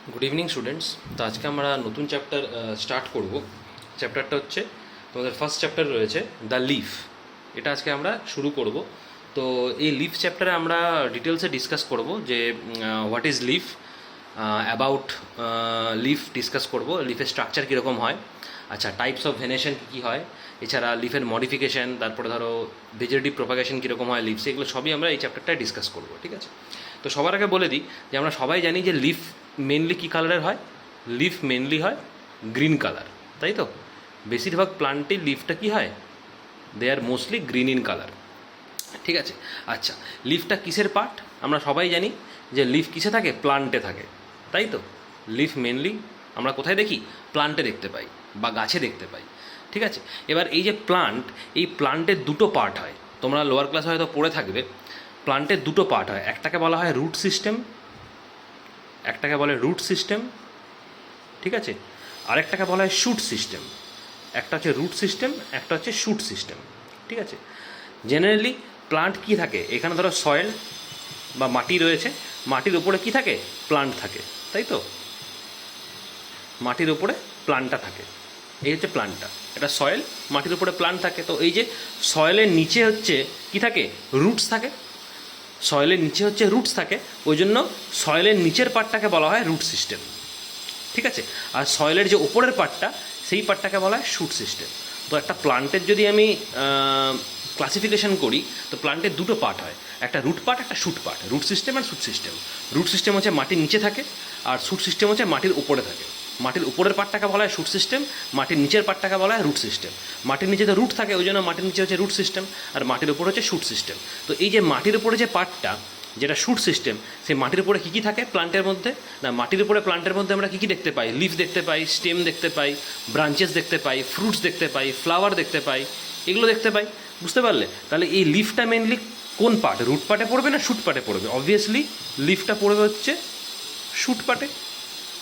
Good evening students. তো আজকে আমরা নতুন চ্যাপ্টার স্টার্ট করব। চ্যাপ্টারটা হচ্ছে তোমাদের ফার্স্ট চ্যাপ্টার রয়েছে দ্য লিফ। এটা আজকে আমরা শুরু করব। তো এই লিফ চ্যাপ্টারে আমরা ডিটেলসে ডিসকাস করব যে what is leaf, about leaf discuss করব, লিফের স্ট্রাকচার কীরকম হয়, আচ্ছা টাইপস অফ ভেনেশন কী হয়, এছাড়া লিফের মডিফিকেশান, তারপরে ধরো ভেজিটেটিভ প্রপাগেশন কীরকম হয় লিফস, এগুলো সবই আমরা এই চ্যাপ্টারটায় ডিসকাস করব। ঠিক আছে, তো সবার আগে বলে দিই যে আমরা সবাই জানি যে লিফ মেনলি কী কালারের হয়। লিফ মেনলি হয় গ্রিন কালার, তাই তো? বেশিরভাগ প্লান্টের লিফটা কী হয়, দে আর মোস্টলি গ্রিন ইন কালার। ঠিক আছে, আচ্ছা লিফটা কিসের পার্ট? আমরা সবাই জানি যে লিফ কিসে থাকে, প্লান্টে থাকে, তাই তো? লিফ মেনলি আমরা কোথায় দেখি, প্লান্টে দেখতে পাই বা গাছে দেখতে পাই। ঠিক আছে, এবার এই যে প্লান্ট, এই প্লান্টের দুটো পার্ট হয়, তোমরা লোয়ার ক্লাসে হয়তো পড়ে থাকবে। প্লান্টের দুটো পার্ট হয়, একটাকে বলা হয় রুট সিস্টেম, একটাকে বলে রুট সিস্টেম। ঠিক আছে, আরেকটাকে বলা হয় শুট সিস্টেম। একটা হচ্ছে রুট সিস্টেম, একটা হচ্ছে শুট সিস্টেম। ঠিক আছে, জেনারেলি প্লান্ট কী থাকে, এখানে ধরো সয়েল বা মাটি রয়েছে, মাটির উপরে কী থাকে, প্লান্ট থাকে, তাই তো? মাটির উপরে প্লান্টটা থাকে, এই হচ্ছে প্লান্টটা। এটা সয়েল, মাটির উপরে প্লান্ট থাকে। তো এই যে সয়েলের নিচে হচ্ছে কী থাকে, রুটস থাকে। সয়েলের নিচে হচ্ছে রুটস থাকে, ওই জন্য সয়েলের নিচের পার্টটাকে বলা হয় রুট সিস্টেম। ঠিক আছে, আর সয়েলের যে ওপরের পার্টটা, সেই পার্টটাকে বলা হয় শুট সিস্টেম। তো একটা প্লান্টের যদি আমি ক্লাসিফিকেশন করি, তো প্লান্টের দুটো পার্ট হয়, একটা রুট পার্ট, একটা শুট পার্ট। রুট সিস্টেম আর শুট সিস্টেম। রুট সিস্টেম হচ্ছে মাটির নিচে থাকে, আর শুট সিস্টেম হচ্ছে মাটির উপরে থাকে। মাটির উপরের পার্টটাকে বলা হয় শুট সিস্টেম, মাটির নিচের পার্টটাকে বলা হয় রুট সিস্টেম। মাটির নিচে তো রুট থাকে, ওই জন্য মাটির নিচে হচ্ছে রুট সিস্টেম, আর মাটির উপরে হচ্ছে শুট সিস্টেম। তো এই যে মাটির উপরে যে পার্টটা, যেটা শুট সিস্টেম, সেই মাটির উপরে কী কী থাকে প্লান্টের মধ্যে? না, মাটির উপরে প্লান্টের মধ্যে আমরা কী কী দেখতে পাই? লিফ দেখতে পাই, স্টেম দেখতে পাই, ব্রাঞ্চেস দেখতে পাই, ফ্রুটস দেখতে পাই, ফ্লাওয়ার দেখতে পাই, এগুলো দেখতে পাই। বুঝতে পারলে? তাহলে এই লিফটা মেনলি কোন পার্ট, রুট পার্টে পড়বে না শুট পার্টে পড়বে? অবভিয়াসলি লিফটা পড়বে হচ্ছে শুট পার্টে,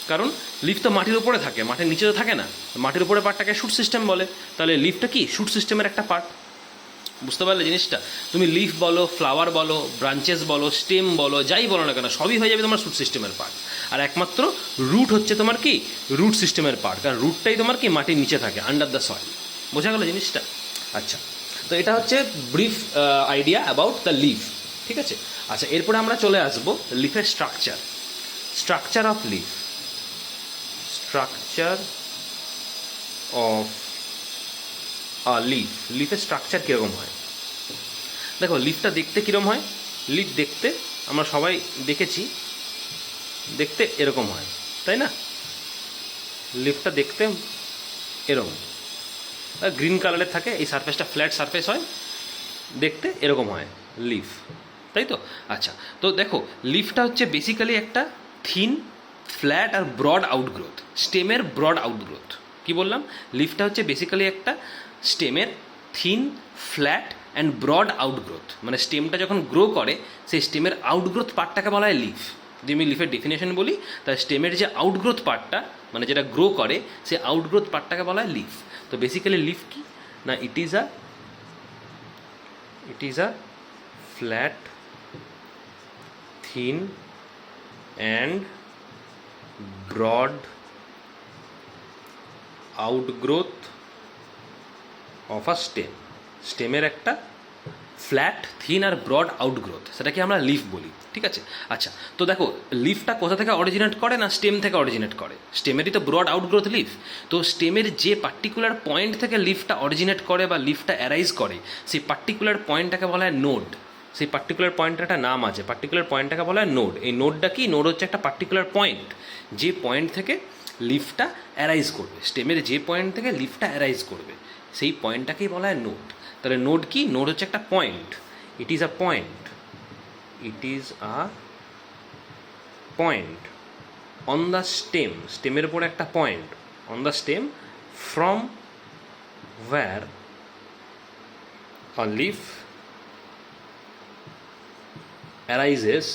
কারণ লিফ তো মাটির উপরে থাকে, মাটির নিচে তো থাকে না। মাটির উপরে পার্টটাকে শুট সিস্টেম বলে, তাহলে লিফটা কি শুট সিস্টেমের একটা পার্ট। বুঝতে পারলে জিনিসটা? তুমি লিফ বলো, ফ্লাওয়ার বলো, ব্রাঞ্চেস বলো, স্টেম বলো, যাই বলো না কেন, সবই হয়ে যাবে তোমার শুট সিস্টেমের পার্ট। আর একমাত্র রুট হচ্ছে তোমার কি, রুট সিস্টেমের পার্ট, কারণ রুটটাই তোমার কি মাটির নিচে থাকে, আন্ডার দ্য সয়েল। বোঝা গেল জিনিসটা? আচ্ছা, তো এটা হচ্ছে brief idea about the leaf. ঠিক আছে, আচ্ছা এরপরে আমরা চলে আসবো লিফের structure. Structure of leaf, structure of leaf. লিফের স্ট্রাকচার কীরকম হয়? দেখো লিফটা দেখতে কীরকম হয়। লিফ দেখতে আমরা সবাই দেখেছি, দেখতে এরকম হয়, তাই না? লিফটা দেখতে এরকম গ্রিন কালারের থাকে, এই সারফেসটা ফ্ল্যাট সারফেস হয়, দেখতে এরকম হয় লিফ, তাই তো? আচ্ছা, তো দেখো লিফটা হচ্ছে বেসিক্যালি একটা থিন, ফ্ল্যাট আর ব্রড আউটগ্রোথ, স্টেমের ব্রড আউটগ্রোথ। কি বললাম? লিফটা হচ্ছে বেসিক্যালি একটা স্টেমের thin, flat and broad outgrowth, মানে স্টেমটা যখন গ্রো করে সেই স্টেমের আউটগ্রোথ পার্টটাকে বলা হয় লিফ। যদি আমি লিফের ডেফিনেশন বলি, তাহলে স্টেমের যে আউটগ্রোথ পার্টটা, মানে যেটা গ্রো করে, সেই আউটগ্রোথ পার্টটাকে বলা হয় লিফ। তো বেসিক্যালি লিফ কি না, ইট is a flat, thin and broad outgrowth of a stem. স্টেমের একটা ফ্ল্যাট, থিন আর ব্রড আউটগ্রোথ, সেটাকে আমরা লিফ বলি। ঠিক আছে, আচ্ছা তো দেখো লিফটা কোথা থেকে অরিজিনেট করে না, স্টেম থেকে অরিজিনেট করে। স্টেমেরই তো ব্রড আউটগ্রোথ লিফ। তো স্টেমের যে পার্টিকুলার পয়েন্ট থেকে লিফটা অরিজিনেট করে বা লিফটা অ্যারাইজ করে, সেই পার্টিকুলার পয়েন্টটাকে বলা হয় নোড। সেই পার্টিকুলার পয়েন্টের একটা নাম আছে, পার্টিকুলার পয়েন্টটাকে বলা হয় নোড। এই নোডটা কি? নোড হচ্ছে একটা পার্টিকুলার পয়েন্ট, যে পয়েন্ট থেকে লিফটা অ্যারাইজ করবে, স্টেমের যে পয়েন্ট থেকে লিফটা অ্যারাইজ করবে, সেই পয়েন্টটাকেই বলা হয় নোড। তাহলে নোড কি? নোড হচ্ছে একটা point, it is a point, it is a point on the stem, স্টেমের উপর একটা point on the stem, from where a leaf arises,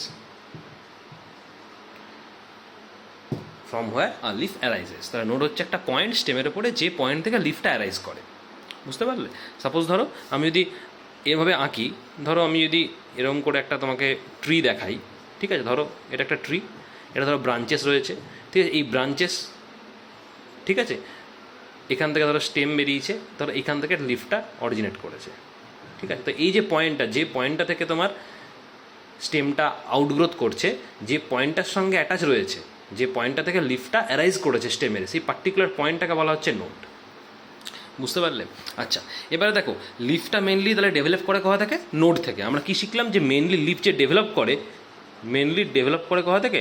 from where a leaf arises. তাহলে নোড হচ্ছে একটা পয়েন্ট স্টেমের উপরে, যে পয়েন্ট থেকে লিফটা অ্যারাইজ করে। বুঝতে পারলে? সাপোজ ধরো আমি যদি এভাবে আঁকি, ধরো আমি যদি এরকম করে একটা তোমাকে ট্রি দেখাই, ঠিক আছে, ধরো এটা একটা ট্রি, এটা ধরো ব্রাঞ্চেস রয়েছে, ঠিক আছে, এই ব্রাঞ্চেস, ঠিক আছে, এখান থেকে ধরো স্টেম বেরিয়েছে, ধরো এখান থেকে লিফটা অরিজিনেট করেছে, ঠিক আছে। তো এই যে পয়েন্টটা থেকে তোমার স্টেমটা আউটগ্রোথ করছে, যে পয়েন্টটার সঙ্গে অ্যাটাচ রয়েছে, যে পয়েন্টটা থেকে লিফটা অ্যারাইজ করেছে স্টেমের, সেই পার্টিকুলার পয়েন্টটাকে বলা হচ্ছে নোড। বুঝতে পারলে? আচ্ছা, এবারে দেখো লিফটা মেনলি তাহলে ডেভেলপ করে কোথা থেকে? নোড থেকে। আমরা কি শিখলাম? যে মেনলি লিফ যে ডেভেলপ করে কোথা থেকে?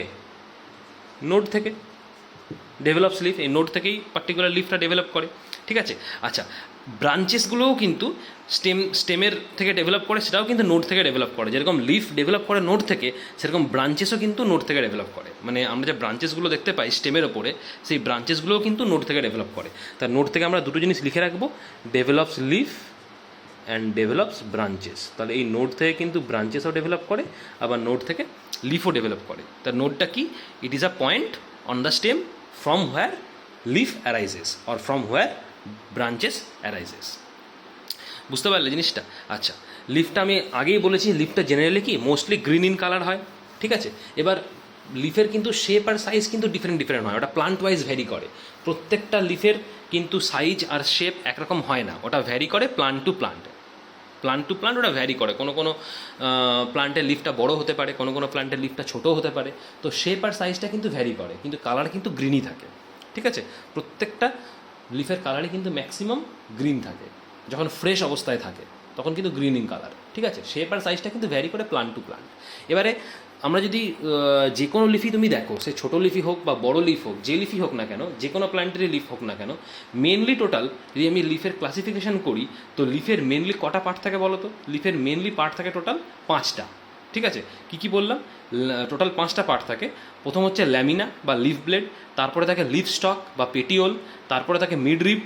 নোড থেকে। ডেভেলপস লিফ, এই নোড থেকেই পার্টিকুলার লিফটা ডেভেলপ করে, ঠিক আছে। আচ্ছা, ব্রাঞ্চেসগুলোও কিন্তু স্টেমের থেকে ডেভেলপ করে, সেটাও কিন্তু নোড থেকে ডেভেলপ করে। যেরকম লিফ ডেভেলপ করে নোড থেকে, সেরকম ব্রাঞ্চেসও কিন্তু নোড থেকে ডেভেলপ করে। মানে আমরা যে ব্রাঞ্চেসগুলো দেখতে পাই স্টেমের ওপরে, সেই ব্রাঞ্চেসগুলোও কিন্তু নোড থেকে ডেভেলপ করে। তার নোড থেকে আমরা দুটো জিনিস লিখে রাখবো, develops leaf and develops branches. তাহলে এই নোড থেকে কিন্তু ব্রাঞ্চেসও ডেভেলপ করে, আবার নোড থেকে লিফও ডেভেলপ করে। তার নোডটা কি? ইট is a point on the stem from where leaf arises or from where branches arises. বুঝতে পারলে জিনিসটা? আচ্ছা, লিফটা আমি আগেই বলেছি, লিফটা জেনারেলি কি মোস্টলি গ্রিন ইন কালার হয়, ঠিক আছে। এবার লিফের কিন্তু শেপ আর সাইজ কিন্তু ডিফারেন্ট হয়, ওটা প্লান্ট ওয়াইজ ভ্যারি করে। প্রত্যেকটা লিফের কিন্তু সাইজ আর শেপ একরকম হয় না, ওটা ভ্যারি করে প্লান্ট টু প্লান্ট ওটা ভ্যারি করে। কোনো প্লান্টের লিফটা বড় হতে পারে, কোনো প্লান্টের লিফটা ছোটো হতে পারে। তো শেপ আর সাইজটা কিন্তু ভ্যারি করে, কিন্তু কালার কিন্তু গ্রিনই থাকে, ঠিক আছে। প্রত্যেকটা লিফের কালারই কিন্তু ম্যাক্সিমাম গ্রিন থাকে, যখন ফ্রেশ অবস্থায় থাকে তখন কিন্তু গ্রিন ইন কালার, ঠিক আছে। শেপ আর সাইজটা কিন্তু ভ্যারি করে প্লান্ট টু প্লান্ট। এবারে আমরা যদি যে কোনো লিফই তুমি দেখো, সে ছোটো লিফই হোক বা বড় লিফ হোক, যে লিফই হোক না কেন, যে কোনো প্ল্যান্টেরই লিফ হোক না কেন, মেনলি টোটাল যদি আমি লিফের ক্লাসিফিকেশন করি, তো লিফের মেনলি কটা পার্ট থাকে বলো তো? লিফের মেনলি পার্ট থাকে টোটাল 5টা, ঠিক আছে। কী বললাম? টোটাল 5টা পার্ট থাকে। প্রথম হচ্ছে ল্যামিনা বা লিফ ব্লেড, তারপরে থাকে লিফ স্টক বা পেটিওল, তারপরে থাকে মিডরিব,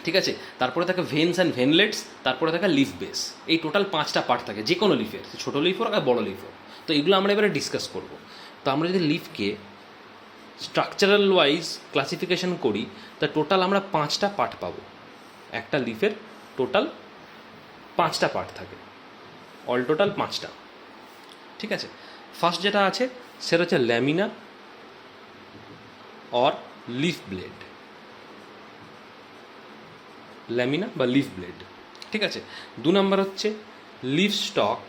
ঠিক আছে, তারপরে থাকে ভেন্স অ্যান্ড ভেনলেটস, তারপরে থাকে লিফ বেস। এই টোটাল 5টা পার্ট থাকে যে কোনো লিফের, ছোটো লিফ হোক আর বড়ো লিফ হোক। তো এগুলো আমরা এবারে ডিসকাস করব। তো আমরা যদি লিফকে স্ট্রাকচারাল ওয়াইজ ক্লাসিফিকেশন করি, তা টোটাল আমরা 5টা পার্ট পাবো। একটা লিফের টোটাল 5টা পার্ট থাকে, অল টোটাল 5টা, ঠিক আছে। ফার্স্ট যেটা আছে সেটা হচ্ছে lamina or leaf blade, lamina বা লিফ ব্লেড, ঠিক আছে। 2 নম্বর হচ্ছে leaf stalk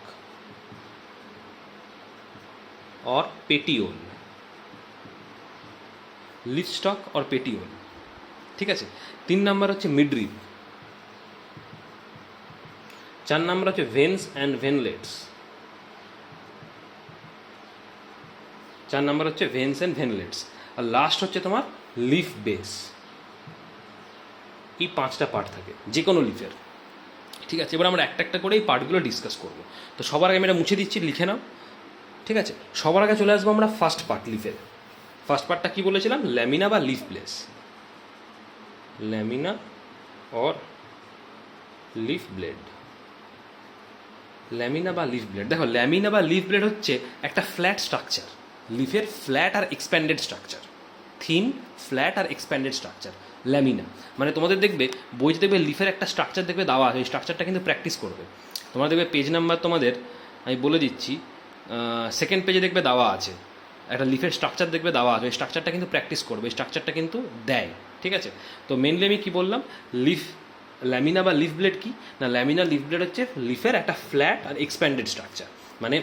or petiole, leaf stalk or petiole, ঠিক আছে। 3 নম্বর হচ্ছে মিডরিব, 4 নম্বর হচ্ছে ভেন্স অ্যান্ড ভেনলেটস, 4 নম্বর হচ্ছে ভেন্স অ্যান্ড ভেনলেটস, আর লাস্ট হচ্ছে তোমার লিফ বেস। এই 5টা পার্ট থাকে যে কোনো লিফের, ঠিক আছে। এবার আমরা একটা একটা করে এই পার্টগুলো ডিসকাস করব। তো সবার আগে আমি এটা মুছে দিচ্ছি, লিখে নাও, ঠিক আছে। সবার আগে চলে আসবো আমরা ফার্স্ট পার্ট লিফের। ফার্স্ট পার্টটা কী বলেছিলাম? ল্যামিনা বা leaf bless, lamina or leaf blade, lamina বা লিফ ব্লেড। দেখো, ল্যামিনা বা লিফ ব্লেড হচ্ছে একটা ফ্ল্যাট স্ট্রাকচার, লিফের ফ্ল্যাট আর এক্সপ্যান্ডেড স্ট্রাকচার, থিন ফ্ল্যাট আর এক্সপ্যান্ডেড স্ট্রাকচার ল্যামিনা। মানে তোমাদের দেখবে বইতে দেখবে লিফের একটা স্ট্রাকচার দেখবে দেওয়া আছে, এই স্ট্রাকচারটা কিন্তু প্র্যাকটিস করবে। তোমরা দেখবে পেজ নাম্বার তোমাদের আমি বলে দিচ্ছি, 2nd পেজে দেখবে দেওয়া আছে একটা লিফের স্ট্রাকচার দেখবে দেওয়া আছে, এই স্ট্রাকচারটা কিন্তু প্র্যাকটিস করবে, এই স্ট্রাকচারটা কিন্তু দেয়, ঠিক আছে। তো মেনলি আমি কী বললাম, ল্যামিনা বা লিফ ব্লেড কি না, ল্যামিনা লিফ ব্লেড হচ্ছে লিফের একটা ফ্ল্যাট আর এক্সপ্যান্ডেড স্ট্রাকচার। মানে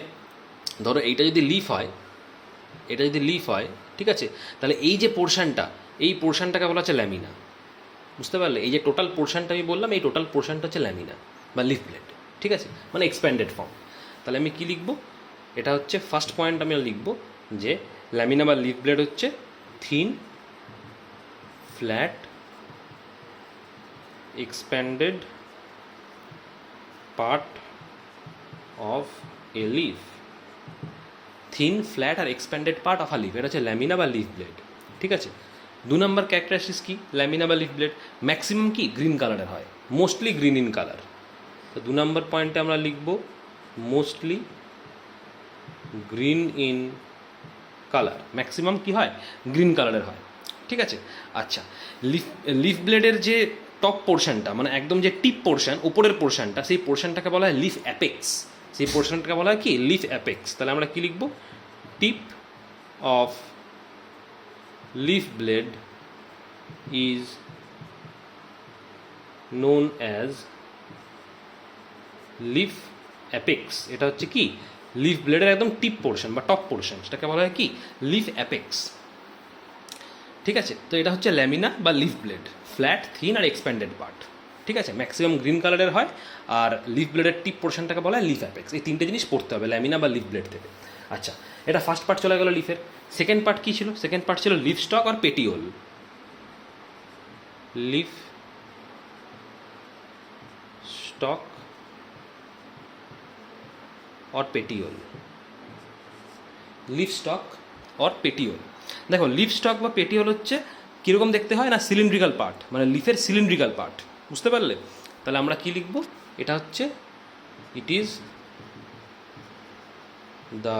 ধরো এইটা যদি লিফ হয়, ঠিক আছে, তাহলে এই যে পোর্শনটা, এই পোর্শনটাকে বলা হচ্ছে ল্যামিনা। বুঝতে পারলে? এই যে টোটাল পোর্শনটা আমি বললাম, এই টোটাল পোর্শনটা হচ্ছে ল্যামিনা বা লিফ ব্লেড, ঠিক আছে, মানে এক্সপ্যান্ডেড ফর্ম। তাহলে আমি কী লিখবো? এটা হচ্ছে ফার্স্ট পয়েন্ট, আমি লিখব যে ল্যামিনা বা লিফ ব্লেড হচ্ছে thin flat expanded part of a leaf, thin flat আর expanded part of a leaf, এটা হচ্ছে ল্যামিনা বা লিফ ব্লেড, ঠিক আছে। 2 নম্বর ক্যারেক্টারিস্টিক্স কি ল্যামিনা বা লিফ ব্লেড? ম্যাক্সিমাম কি গ্রিন কালারের হয়, মোস্টলি গ্রিন ইন কালার। তো 2 নম্বর পয়েন্টে আমরা লিখব mostly green in colour, maximum কি হয়? গ্রিন কালারের হয়, ঠিক আছে। আচ্ছা, লিফ ব্লেডের যে টপ পোর্শনটা, মানে একদম যে টিপ পোর্শন, উপরের পোর্শনটা, সেই পোর্শনটাকে বলা হয় লিফ অ্যাপেক্স, সেই পোর্শনটাকে বলা হয় কি? Leaf apex. তাহলে আমরা কি লিখব? টিপ of leaf blade is known as leaf apex. এটা হচ্ছে কি লিফ ব্লেডের একদম টিপ পোর্শন বা টপ পোর্শন, সেটাকে বলা হয় কি লিফ অ্যাপেক্স। ঠিক আছে, তো এটা হচ্ছে ল্যামিনা বা লিফ ব্লেড, ফ্ল্যাট, থিন আর এক্সপ্যান্ডেড পার্ট। ঠিক আছে, ম্যাক্সিমাম গ্রিন কালারের হয়, আর লিফ ব্লেডের টিপ পোর্শনটাকে বলা হয় লিফ অ্যাপেক্স। এই তিনটে জিনিস পড়তে হবে ল্যামিনা বা লিফ ব্লেড থেকে। আচ্ছা, এটা ফার্স্ট পার্ট চলে গেল লিফের। সেকেন্ড পার্ট কী ছিল? সেকেন্ড পার্ট ছিল লিফ স্টক আর petiole. Leaf stalk or petiole. Leaf stalk or petiole. দেখো, লিফ স্টক বা পেটিওল হচ্ছে কীরকম দেখতে হয় না, সিলিন্ড্রিক্যাল পার্ট, মানে লিফের সিলিন্ড্রিক্যাল পার্ট। বুঝতে পারলে? তাহলে আমরা কি লিখব? এটা হচ্ছে it is the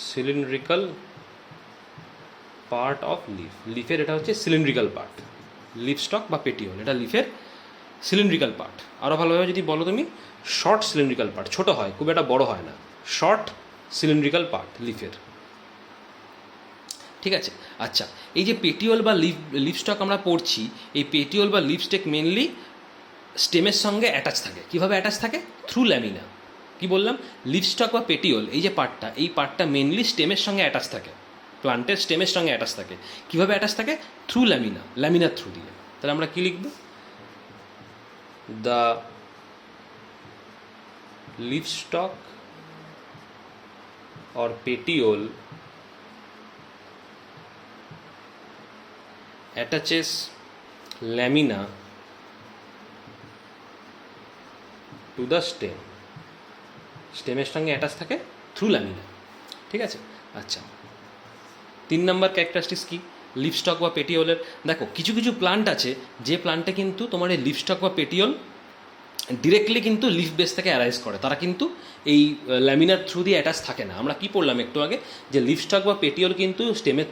cylindrical part of leaf. লিফের এটা হচ্ছে সিলিন্ড্রিক্যাল পার্ট, লিফ স্টক বা পেটিওল, এটা লিফের সিলিন্ড্রিক্যাল পার্ট। আরও ভালোভাবে যদি বলো তুমি, শর্ট সিলিন্ড্রিক্যাল পার্ট, ছোটো হয়, খুব একটা বড় হয় না, শর্ট সিলিন্ড্রিক্যাল পার্ট লিফের। ঠিক আছে, আচ্ছা, এই যে পেটিওল বা লিফ স্টক আমরা পড়ছি, এই পেটিওল বা লিফ স্টেক মেনলি স্টেমের সঙ্গে অ্যাটাচ থাকে। কীভাবে অ্যাটাচ থাকে? Through lamina. কি বললাম? লিফ স্টক বা পেটিওল এই যে পার্টটা, এই পার্টটা মেনলি স্টেমের সঙ্গে অ্যাটাচ থাকে, প্লান্টের স্টেমের সঙ্গে অ্যাটাচ থাকে। কীভাবে অ্যাটাচ থাকে? থ্রু ল্যামিনা, ল্যামিনার থ্রু দিয়ে। তাহলে আমরা কী লিখব? The leaf stalk or petiole attaches lamina to the stem. স্টেমের সঙ্গে অ্যাটাচ থাকে থ্রু ল্যামিনা। ঠিক আছে, আচ্ছা, 3 নম্বর ক্যারেক্টারিস্টিক্স কি লিফ স্টক বা পেটিওলের? দেখো, কিছু কিছু প্লান্ট আছে যে প্লান্টে কিন্তু তোমার এই লিফ স্টক বা পেটিওল ডিরেক্টলি কিন্তু লিফ বেস থেকে অ্যারাইজ করে, তারা কিন্তু এই ল্যামিনার থ্রু দিয়ে অ্যাটাচ থাকে না। আমরা কি পড়লাম একটু আগে, যে লিফ স্টক বা পেটিওল কিন্তু স্টেমের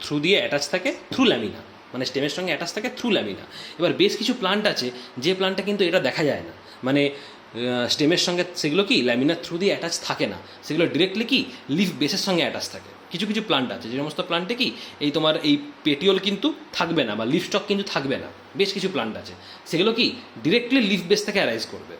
থ্রু দিয়ে অ্যাটাচ থাকে থ্রু ল্যামিনা, মানে স্টেমের সঙ্গে অ্যাটাচ থাকে থ্রু ল্যামিনা। এবার বেশ কিছু প্লান্ট আছে যে প্লান্টটা কিন্তু এটা দেখা যায় না, মানে স্টেমের সঙ্গে সেগুলো কি ল্যামিনার থ্রু দিয়ে অ্যাটাচ থাকে না, সেগুলো ডিরেক্টলি কি লিফ বেসের সঙ্গে অ্যাটাচ থাকে। কিছু কিছু প্লান্ট আছে যে সমস্ত প্লান্টে কি এই তোমার এই পেটিওল কিন্তু থাকবে না বা লিফ স্টক কিন্তু থাকবে না। বেশ কিছু প্লান্ট আছে সেগুলো কি ডিরেক্টলি লিফ বেস থেকে অ্যারাইজ করবে।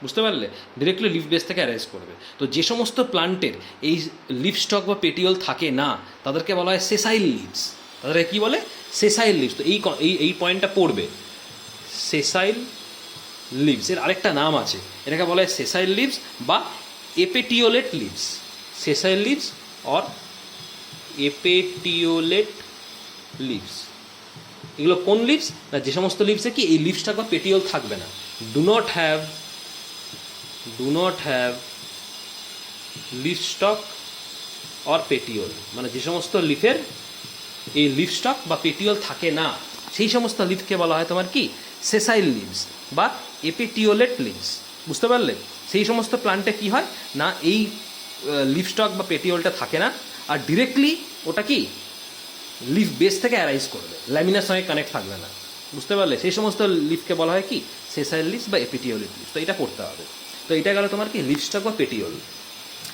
বুঝতে পারলে? ডিরেক্টলি লিফ বেস থেকে অ্যারাইজ করবে। তো যে সমস্ত প্লান্টের এই লিফ স্টক বা পেটিওল থাকে না, তাদেরকে বলা হয় সেসাইল লিভস। তাদেরকে কী বলে? সেসাইল লিভস। তো এই পয়েন্টটা পড়বে, সেসাইল লিভস। এর আরেকটা নাম আছে, এটাকে বলা হয় সেসাইল লিভস বা apetiolate leaves. Sessile leaves or apetiolate leaves. এগুলো কোন লিভস? না, যে সমস্ত লিভসে কি এই লিফ স্টক বা পেটিওল থাকবে না, do not have leaf stalk or petiole, মানে যে সমস্ত লিফের এই লিফ স্টক বা পেটিওল থাকে না, সেই সমস্ত লিফকে বলা হয় তোমার কি সেসাইল লিভস বা এপেটিওলেট লিভস। বুঝতে পারলে? সেই সমস্ত প্লান্টে কি হয় না, এই লিফ স্টক বা পেটিওলটা থাকে না, আর ডিরেক্টলি ওটা কি লিফ বেস থেকে অ্যারাইজ করবে, ল্যামিনার সঙ্গে কানেক্ট থাকবে না। বুঝতে পারলে? সেই সমস্ত লিফকে বলা হয় কি সেসাইল লিভস বা এপিটিওলেট লিভস। তো এটা পড়তে হবে। তো এটা গেল তোমার কি লিফ স্টক বা পেটিওল।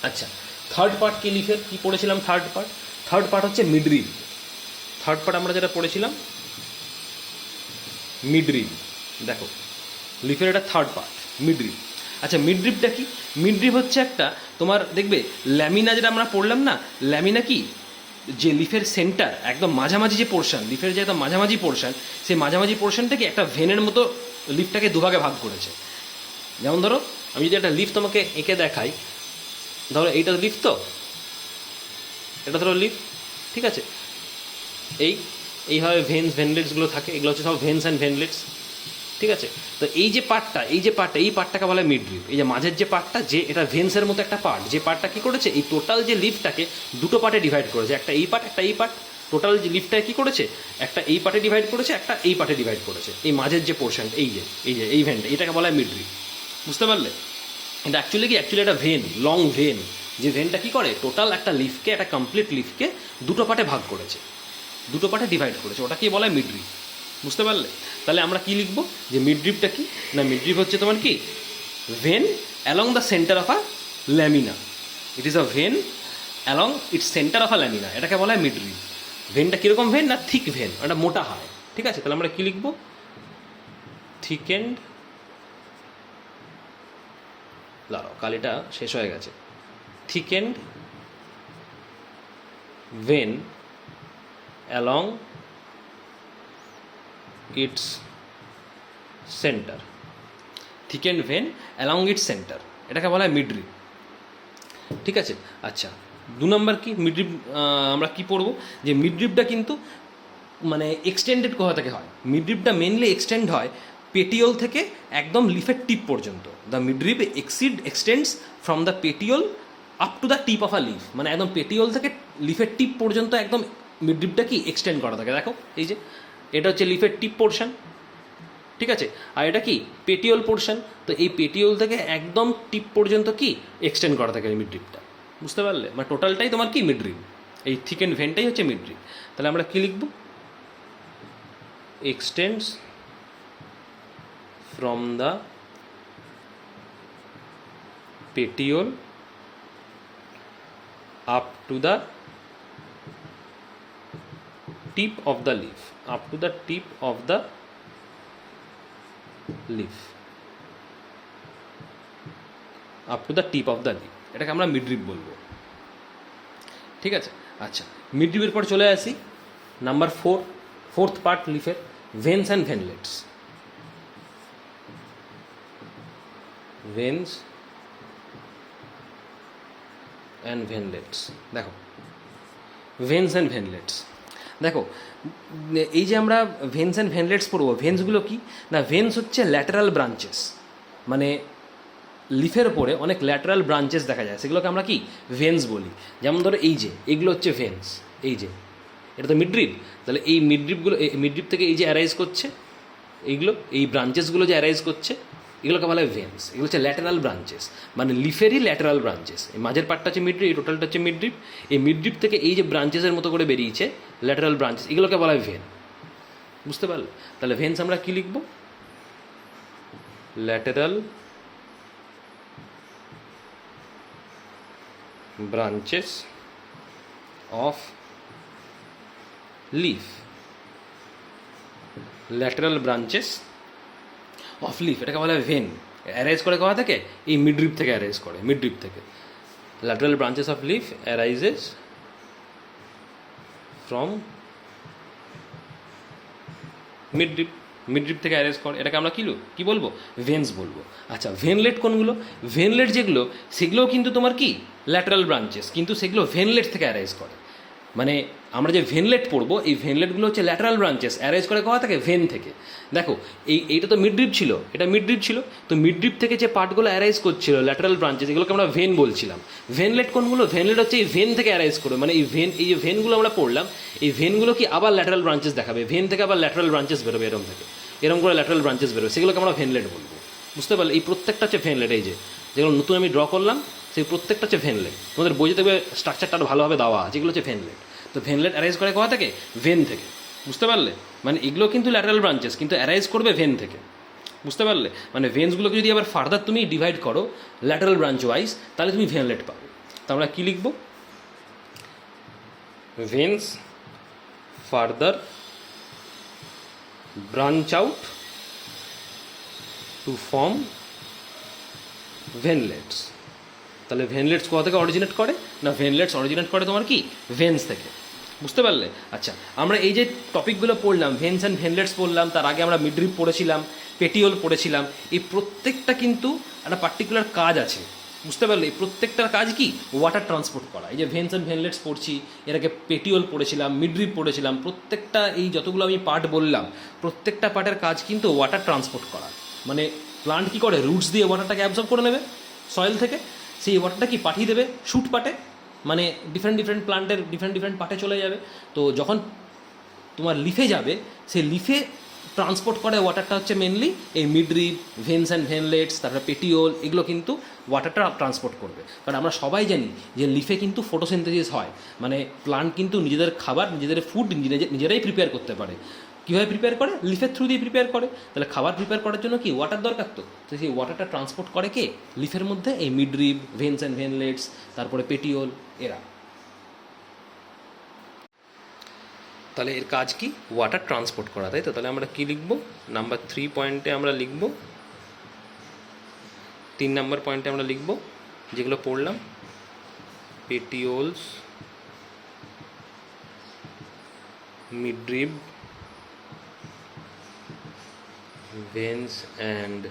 আচ্ছা, থার্ড পার্ট কি লিফের? কি পড়েছিলাম থার্ড পার্ট হচ্ছে মিডরিব। থার্ড পার্ট আমরা যেটা পড়েছিলাম মিডরিব। দেখো, লিফের এটা থার্ড পার্ট মিডরিব। আচ্ছা, মিডরিবটা কি? মিডরিব হচ্ছে একটা তোমার দেখবে ল্যামিনা যেটা আমরা পড়লাম না, ল্যামিনা কি যে লিফের সেন্টার একদম মাঝামাঝি যে পোর্শন, লিফের যে একদম মাঝামাঝি পোর্শন, সেই মাঝামাঝি পোর্শনটাকে একটা ভেনের মতো লিফটাকে দুভাগে ভাগ করেছে। যেমন ধরো, আমি যদি একটা লিফ তোমাকে এঁকে দেখাই, ধরো এইটা লিফ, তো এটা ধরো লিফ, ঠিক আছে, এইভাবে ভেনলেটসগুলো থাকে, এগুলো হচ্ছে সব ভেন্স অ্যান্ড ভেনলেটস। ঠিক আছে, তো এই পার্টটাকে বলা হয় মিডরিব। এই যে মাঝের যে পার্টটা, যে এটা ভেন্সের মতো একটা পার্ট, যে পার্টটা কী করেছে এই টোটাল যে লিফটাকে দুটো পার্টে ডিভাইড করেছে, একটা এই পার্ট একটা এই পার্ট। টোটাল যে লিফটাকে কী করেছে, একটা এই পার্টে ডিভাইড করেছে, একটা এই পার্টে ডিভাইড করেছে। এই মাঝের যে পোর্শন, এই ভেনটা, এটাকে বলা হয় মিডরিব। বুঝতে পারলে? এটা অ্যাকচুয়ালি একটা ভেন, লং ভেন, যে ভেনটা কী করে টোটাল একটা লিফকে, একটা কমপ্লিট লিফকে দুটো পার্টে ভাগ করেছে, দুটো পার্টে ডিভাইড করেছে, ওটাকেই বলা হয় মিডরিব। বুঝতে পারলে? তাহলে আমরা কি লিখবো যে মিডরিবটা কি না, মিডরিব হচ্ছে তোমার কি vein along the centre of a lamina. It is a vein along its centre of a lamina, এটাকে বলা হয় মিড রিব। ভেনটা কীরকম ভেন না থিক ভেন, এটা মোটা হয়, ঠিক আছে। তাহলে আমরা কী লিখবো, থিকেন্ড, দাঁড়াও কালিটা শেষ হয়ে গেছে, thickened vein along its centre, thickened vein along its centre, এটাকে বলা হয় মিডরিব, ঠিক আছে। আচ্ছা, 2 নম্বর কি মিডরিব, আমরা কি পড়বো যে মিডরিবটা কিন্তু মানে এক্সটেন্ডেড কোথা থেকে হয়, মিডরিবটা মেনলি এক্সটেন্ড হয় পেটিওল থেকে একদম লিফের টিপ পর্যন্ত। The midrib extends from the petiole up to the tip of a leaf, মানে একদম পেটিওল থেকে লিফের টিপ পর্যন্ত একদম মিডরিবটা কি এক্সটেন্ড করা থাকে। দেখো এই যে এটা হচ্ছে লিফের টিপ পোর্শন, ঠিক আছে, আর এটা কি পেটিওল পোর্শন। তো এই পেটিওল থেকে একদম টিপ পর্যন্ত কি এক্সটেন্ড করা থাকে মিডরিবটা, বুঝতে পারলে, মানে টোটালটাই তোমার কি মিডরিব, এই থিকেন্ড ভেনটাই হচ্ছে মিডরিব। তাহলে আমরা কি লিখব, extends from the petiole up to the tip of the leaf, up to the tip of the leaf, up to the tip of the leaf, এটাকে আমরা মিডরিব বলবো, ঠিক আছে। আচ্ছা, মিডরিবের পর চলে আসি নাম্বার 4, ফোর্থ পার্ট লিফের, veins and veinlets. Veins and veinlets, দেখো ভেন্স অ্যান্ড ভেনলেটস, দেখো এই যে আমরা ভেন্স অ্যান্ড ভেনলেটস পড়বো, ভেন্সগুলো কি না, ভেন্স হচ্ছে ল্যাটারাল ব্রাঞ্চেস, মানে লিফের ওপরে অনেক ল্যাটারাল ব্রাঞ্চেস দেখা যায়, সেগুলোকে আমরা কি ভেন্স বলি। যেমন ধরো এই যে এগুলো হচ্ছে ভেন্স, এই যে এটা তো মিডরিব, তাহলে এই মিডরিবগুলো, মিডরিব থেকে এই যে অ্যারাইজ করছে এইগুলো, এই ব্রাঞ্চেসগুলো যে অ্যারাইজ করছে এগুলোকে বলা হয় ভেন্স, এগুলো হচ্ছে ল্যাটারাল ব্রাঞ্চেস, মানে লিফেরই ল্যাটারাল ব্রাঞ্চেস। এই মাঝের পার্টটা হচ্ছে মিডরিব, এই টোটালটা হচ্ছে মিডরিব, এই মিডরিব থেকে এই যে ব্রাঞ্চেসের মতো করে বেরিয়েছে ল্যাটারাল ব্রাঞ্চেস, এগুলোকে বলা হয় ভেন, বুঝতে পারলে। তাহলে ভেন্স আমরা কী লিখব, lateral branches of leaf, lateral branches of leaf, এটাকে বলা হয় ভেন। অ্যারাইজ করে কোথা থেকে, এই মিডরিব থেকে অ্যারাইজ করে, মিডরিব থেকে। Lateral branches of leaf arises from midrib, midrib থেকে অ্যারাইজ করে, এটাকে আমরা কি বলবো, ভেন্স বলবো। আচ্ছা, ভেনলেট কোনগুলো, ভেনলেট যেগুলো সেগুলোও কিন্তু তোমার কি ল্যাটারাল ব্রাঞ্চেস, কিন্তু সেগুলো ভেনলেট থেকে অ্যারাইজ করে, মানে আমরা যে ভেনলেট পড়বো এই ভেনলেটগুলো হচ্ছে ল্যাটারাল ব্রাঞ্চেস, অ্যারাইজ করে কোথা থেকে, ভেন থেকে। দেখো এইটা তো মিডরিব ছিল, এটা মিডরিব ছিল, তো মিডরিব থেকে যে পার্টগুলো অ্যারাইজ করছিল ল্যাটারাল ব্রাঞ্চেস, এগুলোকে আমরা ভেন বলছিলাম। ভেনলেট কোনগুলো, ভেনলেট হচ্ছে এই ভেন থেকে অ্যারাইজ করে, মানে এই যে ভেনগুলো আমরা পড়লাম, এই ভেনগুলো কি আবার ল্যাটারাল ব্রাঞ্চেস দেখাবে, ভেন থেকে আবার ল্যাটারাল ব্রাঞ্চেস বেরোবে, এরকম করে ল্যাটারাল ব্রাঞ্চেস বেরোবে, সেগুলোকে আমরা ভেনলেট বলবো, বুঝতে পারলে। এই প্রত্যেকটা হচ্ছে ভেনলেট, এই যে যেগুলো নতুন আমি ড্র করলাম সেই প্রত্যেকটা হচ্ছে ভেনলেট, তোমাদের বইতে দেখবে স্ট্রাকচারটা আরও ভালোভাবে দেওয়া, যেগুলো হচ্ছে ভেনলেট। তো ভেনলেট অ্যারাইজ করে কোথা থেকে, ভেন থেকে, বুঝতে পারলে। মানে এগুলো কিন্তু ল্যাটারাল ব্রাঞ্চেস, কিন্তু অ্যারাইজ করবে ভেন থেকে, বুঝতে পারলে। মানে ভেন্সগুলোকে যদি আবার ফার্দার তুমি ডিভাইড করো ল্যাটারাল ব্রাঞ্চ ওয়াইজ, তাহলে তুমি ভেনলেট পাবে। তো আমরা কী লিখব, veins further branch out to form veinlets. তাহলে ভেনলেটস কোথা থেকে অরিজিনেট করে না, ভেনলেটস অরিজিনেট করে তোমার কি ভেন্স থেকে, বুঝতে পারলে। আচ্ছা, আমরা এই যে টপিকগুলো পড়লাম, ভেন্স অ্যান্ড ভেনলেটস পড়লাম, তার আগে আমরা মিডরিব পড়েছিলাম, পেটিওল পড়েছিলাম, এই প্রত্যেকটা কিন্তু একটা পার্টিকুলার কাজ আছে, বুঝতে পারলে। এই প্রত্যেকটার কাজ কি, ওয়াটার ট্রান্সপোর্ট করা। এই যে ভেন্স অ্যান্ড ভেনলেটস পড়ছি, এর আগে পেটিওল পড়েছিলাম, মিডরিব পড়েছিলাম, প্রত্যেকটা এই যতগুলো আমি পার্ট বললাম প্রত্যেকটা পার্টের কাজ কিন্তু ওয়াটার ট্রান্সপোর্ট করা। মানে প্লান্ট কী করে, রুটস দিয়ে ওয়াটারটাকে অ্যাবজর্ব করে নেবে সয়েল থেকে, সেই ওয়াটারটা কি পাঠিয়ে দেবে শুট পার্টে, মানে ডিফারেন্ট প্লান্টের ডিফারেন্ট পার্টে চলে যাবে। তো যখন তোমার লিফে যাবে, সেই লিফে ট্রান্সপোর্ট করে ওয়াটারটা হচ্ছে মেনলি এই মিডরিব, ভেন্স অ্যান্ড ভেনলেটস, তারপরে পেটিওল, এগুলো কিন্তু ওয়াটারটা ট্রান্সপোর্ট করবে। কারণ আমরা সবাই জানি যে লিফে কিন্তু ফটোসিনথেসিস হয়, মানে প্লান্ট কিন্তু নিজেদের খাবার, নিজেদের ফুড নিজেরাই প্রিপেয়ার করতে পারে। কীভাবে প্রিপেয়ার করে, লিফের থ্রু দিয়ে প্রিপেয়ার করে। তাহলে খাবার প্রিপেয়ার করার জন্য কি ওয়াটার দরকার, তো সেই ওয়াটারটা ট্রান্সপোর্ট করে কে, লিফের মধ্যে এই মিডরিব, ভেন্স অ্যান্ড ভেনলেটস, তারপরে পেটিওল, এরা, তাহলে এর কাজ কি? ওয়াটার ট্রান্সপোর্ট করা, তাই তো? তাহলে আমরা কি লিখব? নাম্বার 3 পয়েন্টে আমরা লিখব, 3 নম্বর পয়েন্টে আমরা লিখব যেগুলো পড়লাম, পেটিওলস, মিডরিব, ভেন্স অ্যান্ড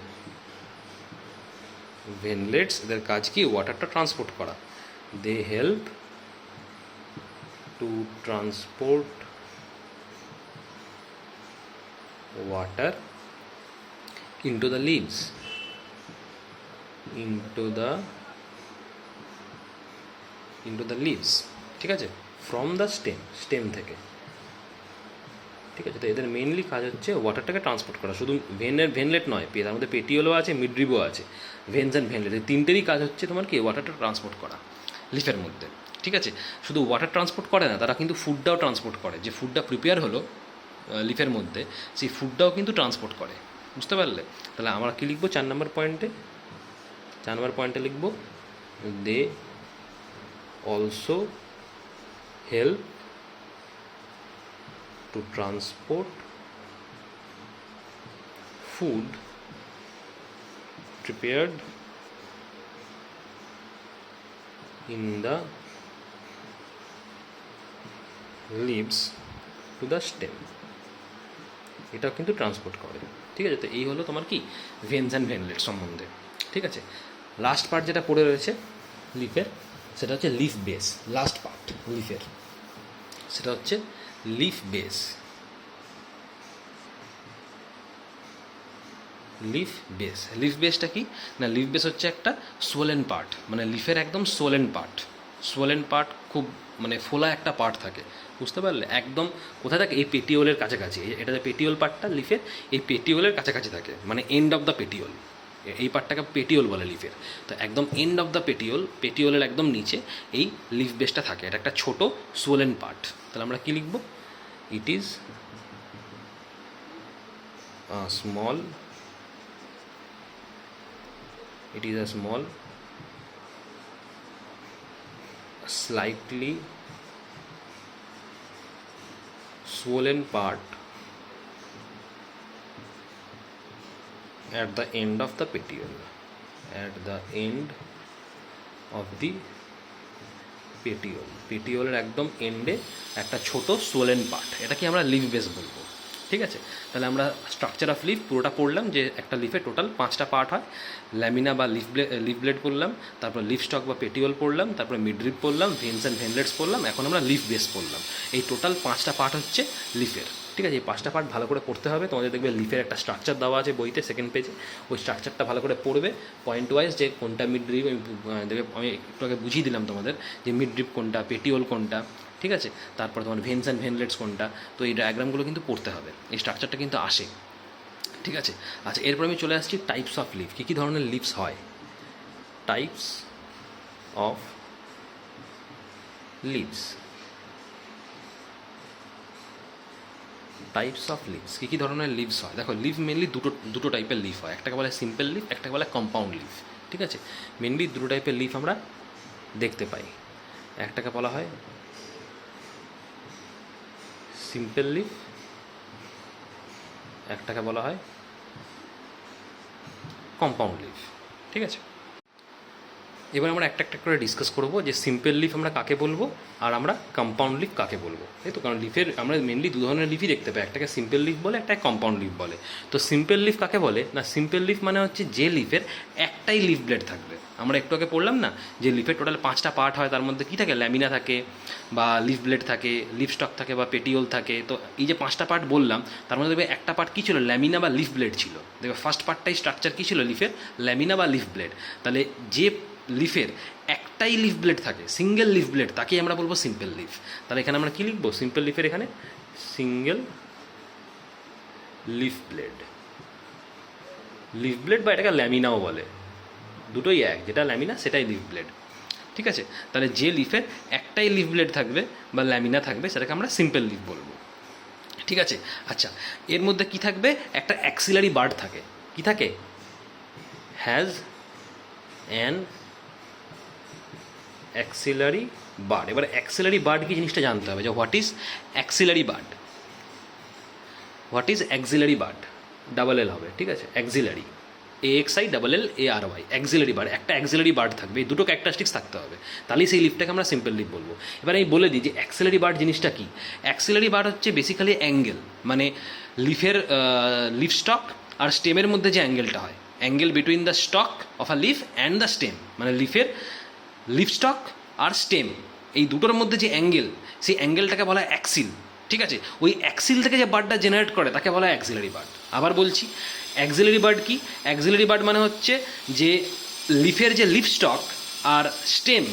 ভেনলেটস। এদের কাজ কি? ওয়াটারটা ট্রান্সপোর্ট করা। They help to transport water into the leaves, into the leaves, ঠিক আছে, ফ্রম দ্য স্টেম থেকে, ঠিক আছে। তো এদের মেইনলি কাজ হচ্ছে ওয়াটারটাকে ট্রান্সপোর্ট করা। শুধু ভেনলেট নয়, তার মধ্যে পেটিওলও আছে, মিডরিবও আছে, ভেন্স অ্যান্ড ভেনলেট, এই তিনটেরই কাজ হচ্ছে তোমার কি? ওয়াটারটা ট্রান্সপোর্ট করা লিফের মধ্যে, ঠিক আছে। শুধু ওয়াটার ট্রান্সপোর্ট করে না, তারা কিন্তু ফুডটাও ট্রান্সপোর্ট করে। যে ফুডটা প্রিপেয়ার হলো লিফের মধ্যে, সেই ফুডটাও কিন্তু ট্রান্সপোর্ট করে, বুঝতে পারলে? তাহলে আমরা কী লিখবো 4 নম্বর পয়েন্টে? 4 নম্বর পয়েন্টে লিখব, they also help to transport food prepared in the leaves to the stem. এটাও কিন্তু ট্রান্সপোর্ট করে, ঠিক আছে। তো এই হলো তোমার কি? ভেন্স অ্যান্ড ভেনলেট সম্বন্ধে, ঠিক আছে। লাস্ট পার্ট যেটা পড়ে রয়েছে লিফের, সেটা হচ্ছে লিফ বেস। লাস্ট পার্ট লিফের, সেটা হচ্ছে লিফ বেস। লিফ বেসটা কি না? লিফ বেস হচ্ছে একটা সোলেন পার্ট, মানে লিফের একদম সোলেন পার্ট, খুব মানে ফোলা একটা পার্ট থাকে, বুঝতে পারলে? একদম কোথায় থাকে? এই পেটিওলের কাছাকাছি। এটা যে পেটিওল পার্টটা লিফের, এই পেটিওলের কাছাকাছি থাকে, মানে এন্ড অফ দ্য পেটিওল। এই পার্টটাকে পেটিওল বলে লিফের। তো একদম এন্ড অফ দ্য পেটিওলের একদম নিচে এই লিফ বেসটা থাকে। এটা একটা ছোট সোলেন পার্ট। তাহলে আমরা কি লিখব? It is a small slightly swollen part at the end of the petiole, পেটিওলের একদম এন্ডে একটা ছোট সোলেন পার্ট, এটা কি আমরা লিফ বেস বলবো, ঠিক আছে। তাহলে আমরা স্ট্রাকচার অফ লিফ পুরোটা পড়লাম, যে একটা লিফে টোটাল 5টা পার্ট হয়। ল্যামিনা বা লিফ ব্লেড পড়লাম, তারপর লিফ স্টক বা পেটিওল পড়লাম, তারপর মিডরিব পড়লাম, ভেন্স অ্যান্ড ভেনলেটস পড়লাম, এখন আমরা লিফ বেস পড়লাম। এই টোটাল 5টা পার্ট হচ্ছে লিফের, ঠিক আছে। এই 5টা পার্ট ভালো করে পড়তে হবে। তোমাদের দেখবে লিফের একটা স্ট্রাকচার দেওয়া আছে বইতে, 2nd পেজে। ওই স্ট্রাকচারটা ভালো করে পড়বে পয়েন্ট ওয়াইজ, যে কোনটা মিডরিব। আমি একটু আগে বুঝিয়ে দিলাম তোমাদের যে মিডরিব কোনটা, পেটিওল কোনটা, ঠিক আছে। তারপর তোমার ভেন্স অ্যান্ড ভেনলেটস কোনটা। তো এই ডায়াগ্রামগুলো কিন্তু পড়তে হবে, এই স্ট্রাকচারটা কিন্তু আসে, ঠিক আছে। আচ্ছা, এরপর আমি চলে আসছি টাইপস অফ লিফ। কী ধরনের লিভস হয়? Types of leaves. কী ধরনের লিভস হয়? দেখো, লিভ মেনলি দুটো টাইপের লিফ হয়। একটাকে বলে সিম্পল লিফ, একটাকে বলে কম্পাউন্ড লিফ, ঠিক আছে। মেনলি দুটো টাইপের লিফ আমরা দেখতে পাই। একটাকে বলা হয় সিম্পল লিফ, একটাকে বলা হয় কম্পাউন্ড লিফ, ঠিক আছে। এবার আমরা একটা একটা করে ডিসকাস করবো যে সিম্পল লিফ আমরা কাকে বলবো আর আমরা কম্পাউন্ড লিফ কাকে বলবো, তাই তো। কারণ লিফের আমরা মেনলি 2 ধরনের লিফই দেখতে পাই, একটাকে সিম্পল লিফ বলে, একটাকে কম্পাউন্ড লিফ বলে। তো সিম্পল লিফ কাকে বলে না? সিম্পল লিফ মানে হচ্ছে যে লিফের একটাই লিফ ব্লেড থাকবে। আমরা একটু আগে পড়লাম না যে লিফের টোটাল 5টা পার্ট হয়, তার মধ্যে কী থাকে? ল্যামিনা থাকে বা লিফ ব্লেড থাকে, লিফ স্টক থাকে বা পেটিওল থাকে। তো এই যে 5টা পার্ট বললাম, তার মধ্যে দেখবে একটা পার্ট কী ছিল? ল্যামিনা বা লিফ ব্লেড ছিল। দেখবে ফার্স্ট পার্টটাই স্ট্রাকচার কী ছিল লিফের? ল্যামিনা বা লিফ ব্লেড। তাহলে যে লিফের একটাই লিফ ব্লেড থাকে, সিঙ্গেল লিফ ব্লেড, তাকেই আমরা বলবো সিম্পল লিফ। তাহলে এখানে আমরা কী লিখবো? সিম্পল লিফের এখানে সিঙ্গেল লিফ ব্লেড বা এটাকে ল্যামিনাও বলে, দুটোই এক। যেটা ল্যামিনা সেটাই লিফ ব্লেড, ঠিক আছে। তাহলে যে লিফের একটাই লিফ ব্লেড থাকবে বা ল্যামিনা থাকবে, সেটাকে আমরা সিম্পল লিফ বলবো, ঠিক আছে। আচ্ছা, এর মধ্যে কি থাকবে? একটা অ্যাক্সিলারি বার্ড থাকে। কি থাকে? Has an axillary bud. এবার অ্যাক্সিলারি বাড কি জিনিসটা জানতে হবে, যে what is axillary bud, what is axillary bud, double L হবে, ঠিক আছে, অ্যাক্সিলারি, AXILLARY, অ্যাক্সিলারি বার্ড। একটা অ্যাক্সিলারি বার্ড থাকবে, এই দুটো ক্যারেক্টারিস্টিক্স থাকতে হবে, তাহলেই সেই লিফটাকে আমরা সিম্পল লিফ বলবো। এবার আমি বলে দিই যে অ্যাক্সিলারি বার্ড জিনিসটা কি। অ্যাক্সিলারি বার্ড হচ্ছে বেসিক্যালি অ্যাঙ্গেল, মানে লিফের লিফ স্টক আর স্টেমের মধ্যে যে অ্যাঙ্গেলটা হয়, angle between the stock of a leaf and the stem, মানে লিফের লিফ স্টক আর স্টেম এই দুটোর মধ্যে যে অ্যাঙ্গেল, সেই অ্যাঙ্গেলটাকে বলা হয় অ্যাক্সিল, ঠিক আছে। ওই অ্যাক্সিল থেকে যে বার্ডটা জেনারেট করে তাকে বলা হয় অ্যাক্সিলারি বার্ড। আবার বলছি, অ্যাক্সিলারি বার্ড কি? অ্যাক্সিলারি বার্ড মানে হচ্ছে যে লিফের যে লিফ স্টক আর স্টেম,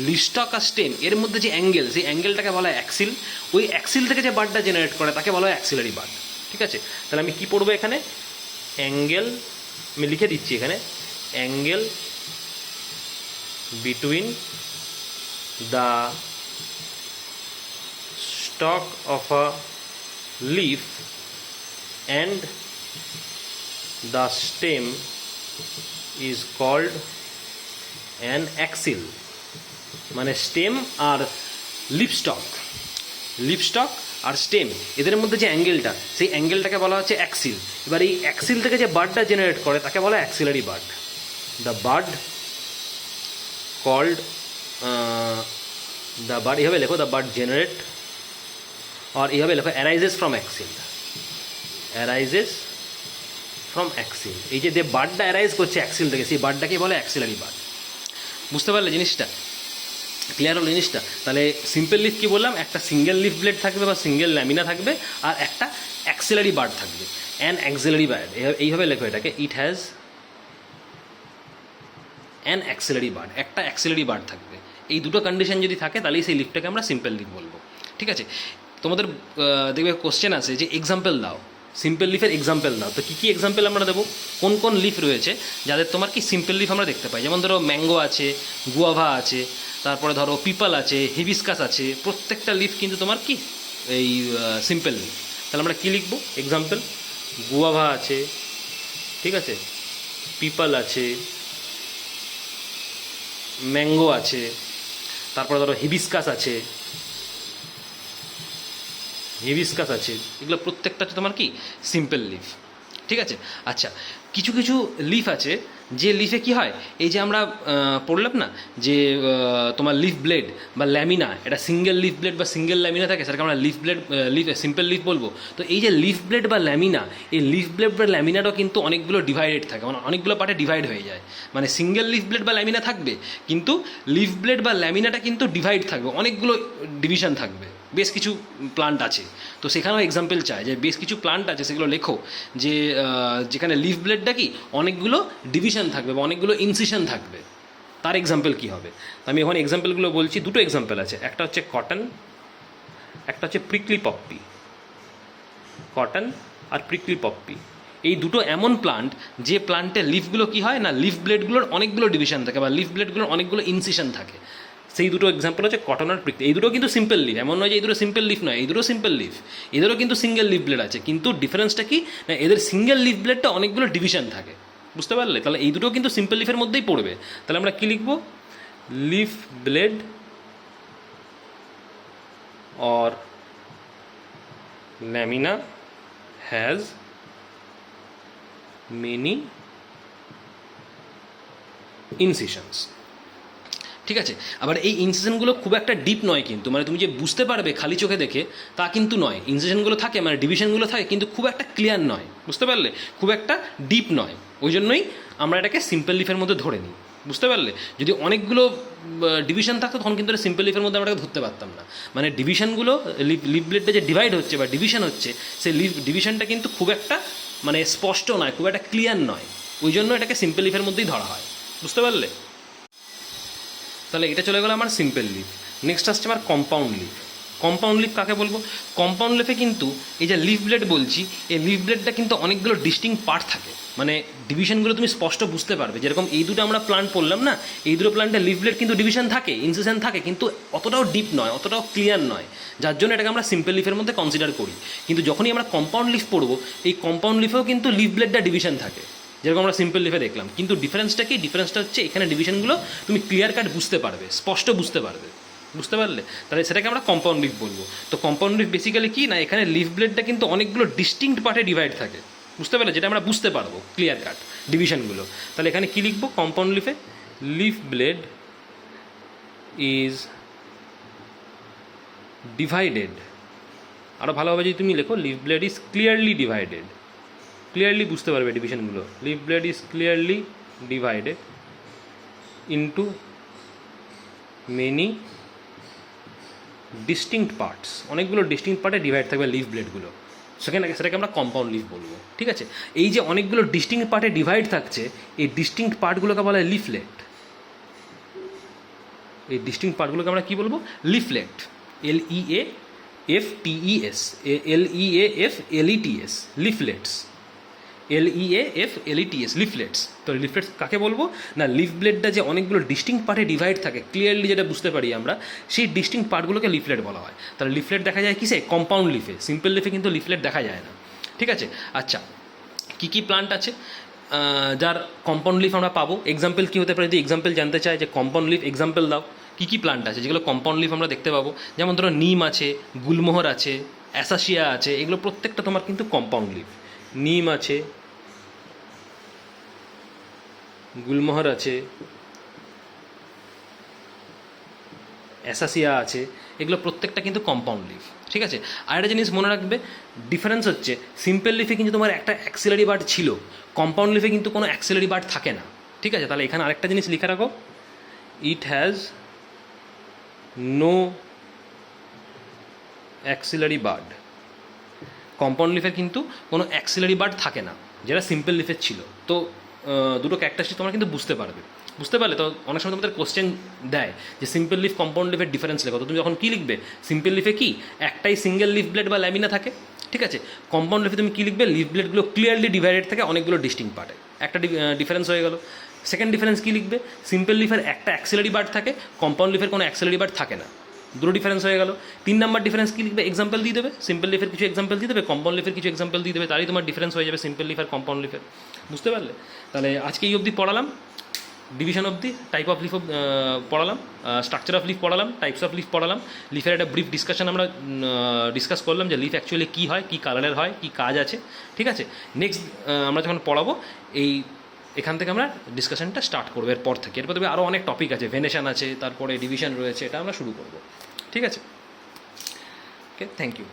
লিফ স্টক আর স্টেম এর মধ্যে যে অ্যাঙ্গেল, সেই অ্যাঙ্গেলটাকে বলা হয় অ্যাক্সিল। ওই অ্যাক্সিল থেকে যে বার্ডটা জেনারেট করে তাকে বলা হয় অ্যাক্সিলারি বার্ড, ঠিক আছে। তাহলে আমি কী পড়বো এখানে, অ্যাঙ্গেল, আমি লিখে দিচ্ছি এখানে, angle between the stalk of a leaf and the stem is called an axil, মানে স্টেম আর লিফ স্টক আর স্টেম এদের মধ্যে যে অ্যাঙ্গেলটা, সেই অ্যাঙ্গেলটাকে বলা হচ্ছে অ্যাক্সিল। এবার এই অ্যাক্সিল থেকে যে বার্ডটা জেনারেট করে তাকে বলা হয় axillary bud. The bud called, the bud এভাবে লেখো, দ্য বার্ড জেনারেট, और এইভাবে লেখো arises from axil, arises from axil. এই যে বার্ডটা অ্যারাইজ করছে অ্যাক্সিল থেকে, সেই বার্ডটাকে বলে অ্যাক্সিলারি বার্ড। বুঝতে পারলে জিনিসটা, ক্লিয়ার হলো জিনিসটা? তাহলে সিম্পল লিফ কি বললাম, একটা সিঙ্গেল লিফ ব্লেড থাকবে বা সিঙ্গেল ল্যামিনা থাকবে, আর একটা অ্যাক্সিলারি বার্ড থাকবে, অ্যান অ্যাক্সিলারি বার্ড, এইভাবে লেখো এটাকে, it has an axillary bud, একটা অ্যাক্সিলারি বার্ড থাকবে। এই দুটো কন্ডিশন যদি থাকে তাহলেই সেই লিফটাকে আমরা সিম্পল লিফ বলবো, ঠিক আছে। তোমাদের দেখবে কোশ্চেন আছে যে এক্সাম্পল দাও, সিম্পল লিফের এক্সাম্পল দাও। তো কী কী এক্সাম্পল আমরা দেবো, কোন কোন লিফ রয়েছে যাদের তোমার কি সিম্পল লিফ আমরা দেখতে পাই। যেমন ধরো ম্যাঙ্গো আছে, গুয়াভা আছে, তারপরে ধরো পিপল আছে, হিবিস্কাস আছে, প্রত্যেকটা লিফ কিন্তু তোমার কি এই সিম্পল লিফ। তাহলে আমরা কী লিখবো এক্সাম্পল, গুয়াভা আছে, ঠিক আছে, পিপল আছে, ম্যাঙ্গো আছে, তারপরে ধরো হিবিস্কাস আছে, এগুলো প্রত্যেকটা হচ্ছে তোমার কি সিম্পল লিফ, ঠিক আছে। আচ্ছা, কিছু কিছু লিফ আছে যে লিফে কি হয়, এই যে আমরা পড়লাম না যে তোমার লিফ ব্লেড বা ল্যামিনা, এটা সিঙ্গেল লিফ ব্লেড বা সিঙ্গেল ল্যামিনা থাকে, সেটাকে আমরা লিফ সিম্পল লিফ বলবো। তো এই যে লিফ ব্লেড বা ল্যামিনা, এই লিফ ব্লেড বা ল্যামিনাটাও কিন্তু অনেকগুলো ডিভাইডেড থাকে, মানে অনেকগুলো পার্টে ডিভাইড হয়ে যায়। মানে সিঙ্গেল লিফ ব্লেড বা ল্যামিনা থাকবে, কিন্তু লিফ ব্লেড বা ল্যামিনাটা কিন্তু ডিভাইড থাকবে, অনেকগুলো ডিভিশন থাকবে, বেশ কিছু প্লান্ট আছে। তো সেখানেও এক্সাম্পল চায় যে বেশ কিছু প্লান্ট আছে, সেগুলো লেখো যে যেখানে লিফ ব্লেডটা কি অনেকগুলো ডিভিশন থাকবে বা অনেকগুলো ইনসিশন থাকবে, তার এক্সাম্পল কী হবে। আমি এখন এক্সাম্পলগুলো বলছি, দুটো এক্সাম্পল আছে, একটা হচ্ছে কটন, একটা হচ্ছে প্রিকলি পপ্পি। কটন আর প্রিকলি পপ্পি এই দুটো এমন প্লান্ট যে প্লান্টের লিফগুলো কী হয় না, লিফ ব্লেডগুলোর অনেকগুলো ডিভিশন থাকে বা লিফ ব্লেডগুলোর অনেকগুলো ইনসিশন থাকে। সেই দুটো এক্সাম্পল হচ্ছে কটন আর প্রিকলি। এই দুটো কিন্তু সিম্পল লিফ, এমন নয় যে এই দুটো সিম্পল লিফ নয়, এই দুটো সিম্পল লিফ, এদেরও কিন্তু সিঙ্গেল লিফ ব্লেড আছে, কিন্তু ডিফারেন্সটা কি না, এদের সিঙ্গেল লিফ ব্লেডটা অনেকগুলো ডিভিশন থাকে, বুঝতে পারলে। তাহলে এই দুটো কিন্তু সিম্পল লিফের মধ্যেই পড়বে। তাহলে আমরা কী লিখব, leaf blade or lamina has many incisions, ঠিক আছে। আবার এই ইনসিশনগুলো খুব একটা ডিপ নয় কিন্তু, মানে তুমি যে বুঝতে পারবে খালি চোখে দেখে তা কিন্তু নয়। ইনসিশনগুলো থাকে, মানে ডিভিশনগুলো থাকে, কিন্তু খুব একটা ক্লিয়ার নয়, বুঝতে পারলে, খুব একটা ডিপ নয়। ওই জন্যই আমরা এটাকে সিম্পল লিফের মধ্যে ধরে নিই, বুঝতে পারলে। যদি অনেকগুলো ডিভিশন থাকতো তখন কিন্তু সিম্পল লিফের মধ্যে আমরা ধরতে পারতাম না। মানে ডিভিশনগুলো লিফ ব্লেডটা যে ডিভাইড হচ্ছে বা ডিভিশন হচ্ছে, সেই ডিভিশনটা কিন্তু খুব একটা মানে স্পষ্ট নয়, খুব একটা ক্লিয়ার নয়। ওই জন্য এটাকে সিম্পল লিফের মধ্যেই ধরা হয়, বুঝতে পারলে। তাহলে এটা চলে গেলো আমার সিম্পল লিফ। নেক্সট আসছে আমার কম্পাউন্ড লিফ। কম্পাউন্ড লিফ কাকে বলবো, কম্পাউন্ড লিফে কিন্তু এই যে লিফ ব্লেড বলছি, এই লিফ ব্লেডটা কিন্তু অনেকগুলো ডিস্টিংক্ট পার্ট থাকে, মানে ডিভিশনগুলো তুমি স্পষ্ট বুঝতে পারবে। যেরকম এই দুটো আমরা প্লান্ট পড়লাম না, এই দুটো প্লান্টের লিফ ব্লেড কিন্তু ডিভিশন থাকে, ইনসিশন থাকে, কিন্তু অতটাও ডিপ নয়, অতটাও ক্লিয়ার নয়, যার জন্য এটাকে আমরা সিম্পল লিফের মধ্যে কনসিডার করি। কিন্তু যখনই আমরা কম্পাউন্ড লিফ পড়বো, এই কম্পাউন্ড লিফেও কিন্তু লিফ ব্লেডটা ডিভিশন থাকে, যেরকম আমরা সিম্পল লিফে দেখলাম। কিন্তু ডিফারেন্সটা কি, ডিফারেন্সটা হচ্ছে এখানে ডিভিশনগুলো তুমি ক্লিয়ার কাট বুঝতে পারবে, স্পষ্ট বুঝতে পারবে, বুঝতে পারলে? তাহলে সেটাকে আমরা কম্পাউন্ড লিফ বলবো। তো কম্পাউন্ড লিফ বেসিক্যালি কি না, এখানে লিফ ব্লেডটা কিন্তু অনেকগুলো ডিস্টিংক্ট পার্টে ডিভাইড থাকে, বুঝতে পারলে? যেটা আমরা বুঝতে পারবো ক্লিয়ার কাট ডিভিশনগুলো। তাহলে এখানে কী লিখবো কম্পাউন্ড লিফে? লিফ ব্লেড ইজ ডিভাইডেড, আরও ভালোভাবে যদি তুমি লেখো leaf blade is clearly divided, clearly বুঝতে পারবে ডিভিশনগুলো। Leaf blade is clearly divided into many distinct parts, অনেকগুলো ডিস্টিংক্ট পার্টে ডিভাইড থাকবে লিফ ব্লেডগুলো, সেটাকে আমরা কম্পাউন্ড লিফ বলবো। ঠিক আছে, এই যে অনেকগুলো ডিস্টিংক্ট পার্টে ডিভাইড থাকছে, এই ডিস্টিংক্ট পার্টগুলোকে বলা হয় লিফলেট। এই ডিস্টিংক্ট পার্টগুলোকে আমরা কী বলবো? লিফলেট। LEAFTES, LEAFLETS, লিফলেটস, LEAFLETS, লিফলেটস। তো লিফলেটস কাকে বলবো না, লিফ ব্লেডটা যে অনেকগুলো ডিস্টিংক্ট পার্টে ডিভাইড থাকে, ক্লিয়ারলি যেটা বুঝতে পারি আমরা, সেই ডিস্টিংক্ট পার্টগুলোকে লিফলেট বলা হয়। তাহলে লিফলেট দেখা যায় কিসে? কম্পাউন্ড লিফে। সিম্পল লিফে কিন্তু লিফলেট দেখা যায় না। ঠিক আছে, আচ্ছা কী কী প্লান্ট আছে যার কম্পাউন্ড লিফ আমরা পাবো? এক্সাম্পল কী হতে পারে? যদি এক্সাম্পল জানতে চাই যে কম্পাউন্ড লিফ এক্সাম্পল দাও, কী কী প্লান্ট আছে যেগুলো কম্পাউন্ড লিফ আমরা দেখতে পাবো? যেমন ধরো নিম আছে, গুলমোহর আছে, অ্যাসাসিয়া আছে, এগুলো প্রত্যেকটা তোমার কিন্তু কম্পাউন্ড লিফ। নিম আছে, গুলমোহর আছে, অ্যাসাসিয়া আছে, এগুলো প্রত্যেকটা কিন্তু কম্পাউন্ড লিফ। ঠিক আছে, আর একটা জিনিস মনে রাখবে, ডিফারেন্স হচ্ছে সিম্পল লিফে কিন্তু তোমার একটা অ্যাক্সিলারি বার্ড ছিল, কম্পাউন্ড লিফে কিন্তু কোনো অ্যাক্সিলারি বার্ড থাকে না। ঠিক আছে, তাহলে এখানে আরেকটা জিনিস লিখে রাখো, it has no axillary bud. Compound লিফের কিন্তু কোনো অ্যাক্সিলারি বার্ড থাকে না, যেটা সিম্পল লিফের ছিল। তো দুটো ক্যারেক্টারিস্টিক তোমরা কিন্তু বুঝতে পারবে। বুঝতে পারলে? তো অনেক সময় তোমাদের কোশ্চেন দেয় যে সিম্পল লিফ কম্পাউন্ড লিফের ডিফারেন্স লেখো, তো তুমি যখন কী লিখবে? সিম্পল লিফে কি একটাই সিঙ্গেল লিফ ব্লেড বা ল্যামিনা থাকে। ঠিক আছে, কম্পাউন্ড লিফে তুমি কী লিখবে? লিফ ব্লেডগুলো ক্লিয়ারলি ডিভাইডেড থাকে অনেকগুলো ডিস্টিংক্ট পার্টে, একটা ডিফারেন্স হয়ে গেল। সেকেন্ড ডিফারেন্স কী লিখবে? সিম্পল লিফের একটা অ্যাক্সিলারি বার্ড থাকে, কম্পাউন্ড লিফের কোনো অ্যাক্সিলারি বার্ড থাকে না, দুটো ডিফারেন্স হয়ে গেল। 3 নাম্বার ডিফারেন্স কী লিখবে? এক্সাম্পল দিয়ে দেবে, সিম্পল লিফের কিছু এক্সাম্পল দিয়ে দেবে, কম্পাউন্ড লিফের কিছু এক্সাম্পল দিয়ে দেবে, তারই তোমার ডিফারেন্স হয়ে যাবে সিম্পল লিফ আর কম্পাউন্ড লিফের। বুঝতে পারলে? তাহলে আজকে এই অবধি পড়ালাম, ডিভিশন অবধি, টাইপ অফ লিফ পড়ালাম, স্ট্রাকচার অফ লিফ পড়ালাম, টাইপস অফ লিফ পড়ালাম, লিফের একটা ব্রিফ ডিসকাশন আমরা ডিসকাস করলাম যে লিফ অ্যাকচুয়ালি কী হয়, কী কালারের হয়, কী কাজ আছে। ঠিক আছে, নেক্সট আমরা যখন পড়াবো এখান থেকে আমরা ডিসকাশনটা স্টার্ট করবো এরপর থেকে। এরপর তবে আরও অনেক টপিক আছে, ভেনেশন আছে, তারপরে ডিভিশন রয়েছে, এটা আমরা শুরু করবো। ঠিক আছে, ওকে, থ্যাংক ইউ।